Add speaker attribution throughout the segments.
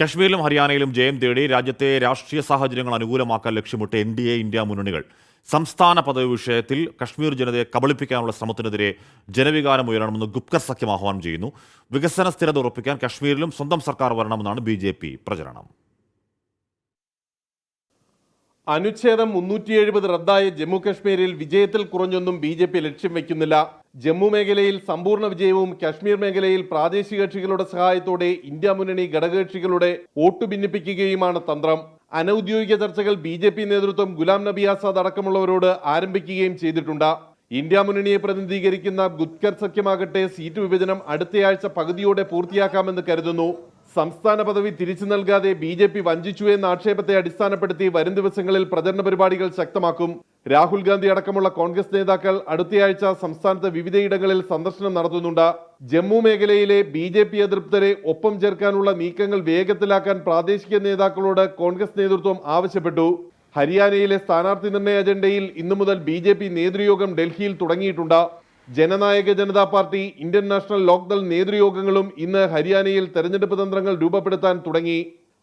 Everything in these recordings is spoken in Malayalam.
Speaker 1: കശ്മീരിലും ഹരിയാനയിലും ജയം തേടി രാജ്യത്തെ രാഷ്ട്രീയ സാഹചര്യങ്ങൾ അനുകൂലമാക്കാൻ ലക്ഷ്യമിട്ട് NDA ഇന്ത്യ മുന്നണികൾ സംസ്ഥാന പദവി വിഷയത്തിൽ കശ്മീർ ജനതയെ കബളിപ്പിക്കാനുള്ള ശ്രമത്തിനെതിരെ ജനവികാരം ഉയരണമെന്ന് ഗുപ്കർ സഖ്യം ആഹ്വാനം ചെയ്യുന്നു. വികസന സ്ഥിരത ഉറപ്പിക്കാൻ കശ്മീരിലും സ്വന്തം സർക്കാർ വരണമെന്നാണ് BJP പ്രചരണം.
Speaker 2: അനുച്ഛേദം 370 റദ്ദായ ജമ്മു കശ്മീരിൽ വിജയത്തിൽ കുറഞ്ഞൊന്നും BJP ലക്ഷ്യം വയ്ക്കുന്നില്ല. ജമ്മു മേഖലയിൽ സമ്പൂർണ്ണ വിജയവും കശ്മീർ മേഖലയിൽ പ്രാദേശിക കക്ഷികളുടെ സഹായത്തോടെ ഇന്ത്യ മുന്നണി ഘടകകക്ഷികളുടെ വോട്ട് ഭിന്നിപ്പിക്കുകയുമാണ് തന്ത്രം. അനൌദ്യോഗിക ചർച്ചകൾ BJP നേതൃത്വം ഗുലാം നബി ആസാദ് അടക്കമുള്ളവരോട് ആരംഭിക്കുകയും ചെയ്തിട്ടുണ്ട്. ഇന്ത്യ മുന്നണിയെ പ്രതിനിധീകരിക്കുന്ന ഗുപ്കർ സഖ്യമാകട്ടെ സീറ്റ് വിഭജനം അടുത്തയാഴ്ച പകുതിയോടെ പൂർത്തിയാക്കാമെന്ന് കരുതുന്നു. സംസ്ഥാന പദവി തിരിച്ചു നൽകാതെ BJP വഞ്ചിച്ചു എന്ന ആക്ഷേപത്തെ അടിസ്ഥാനപ്പെടുത്തി വരും ദിവസങ്ങളിൽ പ്രചരണ പരിപാടികൾ ശക്തമാക്കും. രാഹുൽ ഗാന്ധി അടക്കമുള്ള കോൺഗ്രസ് നേതാക്കൾ അടുത്തയാഴ്ച സംസ്ഥാനത്ത് വിവിധയിടങ്ങളിൽ സന്ദർശനം നടത്തുന്നുണ്ട്. ജമ്മു മേഖലയിലെ BJP അതൃപ്തരെ ഒപ്പം ചേർക്കാനുള്ള നീക്കങ്ങൾ വേഗത്തിലാക്കാൻ പ്രാദേശിക നേതാക്കളോട് കോൺഗ്രസ് നേതൃത്വം ആവശ്യപ്പെട്ടു. ഹരിയാനയിലെ സ്ഥാനാർത്ഥി നിർണയ അജണ്ടയിൽ ഇന്നു മുതൽ BJP നേതൃയോഗം ഡൽഹിയിൽ തുടങ്ങിയിട്ടുണ്ട്. Jannayak Janta party, Indian National Lokdal നേതൃയോഗങ്ങളും ഇന്ന് ഹരിയാനയിൽ തെരഞ്ഞെടുപ്പ് തന്ത്രങ്ങൾ രൂപപ്പെടുത്താൻ തുടങ്ങി.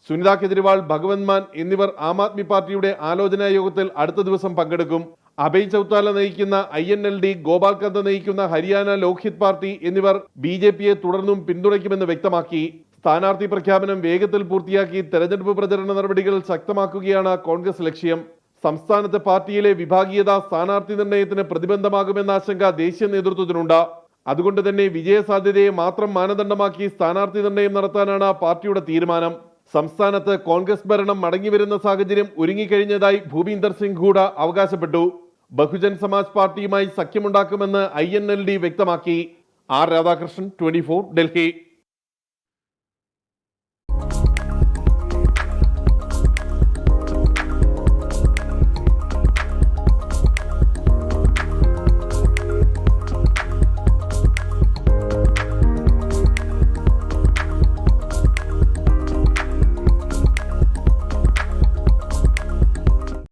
Speaker 2: സുനിത കെജ്രിവാൾ, ഭഗവന്ത് മാൻ എന്നിവർ ആം ആദ്മി പാർട്ടിയുടെ ആലോചനാ യോഗത്തിൽ അടുത്ത ദിവസം പങ്കെടുക്കും. അഭയ് ചൌത്താല നയിക്കുന്ന INLD, ഗോപാൽ കന്ത നയിക്കുന്ന ഹരിയാന ലോക്ഹിത് പാർട്ടി എന്നിവർ BJPയെ തുടർന്നും പിന്തുണയ്ക്കുമെന്ന് വ്യക്തമാക്കി. സ്ഥാനാർത്ഥി പ്രഖ്യാപനം വേഗത്തിൽ പൂർത്തിയാക്കി തെരഞ്ഞെടുപ്പ് പ്രചരണ നടപടികൾ ശക്തമാക്കുകയാണ് കോൺഗ്രസ് ലക്ഷ്യം. സംസ്ഥാനത്ത് പാർട്ടിയിലെ വിഭാഗീയത സ്ഥാനാർത്ഥി നിർണയത്തിന് പ്രതിബന്ധമാകുമെന്ന ആശങ്ക ദേശീയ നേതൃത്വത്തിനുണ്ട്. അതുകൊണ്ട് തന്നെ വിജയസാധ്യതയെ മാത്രം മാനദണ്ഡമാക്കി സ്ഥാനാർത്ഥി നിർണയം നടത്താനാണ് പാർട്ടിയുടെ തീരുമാനം. സംസ്ഥാനത്ത് കോൺഗ്രസ് ഭരണം മടങ്ങിവരുന്ന സാഹചര്യം ഒരുങ്ങിക്കഴിഞ്ഞതായി ഭൂപീന്ദർ സിംഗ് ഹൂഡ അവകാശപ്പെട്ടു. ബഹുജൻ സമാജ് പാർട്ടിയുമായി സഖ്യമുണ്ടാക്കുമെന്ന് INLD വ്യക്തമാക്കി. R. രാധാകൃഷ്ണൻ, 24, ഡൽഹി.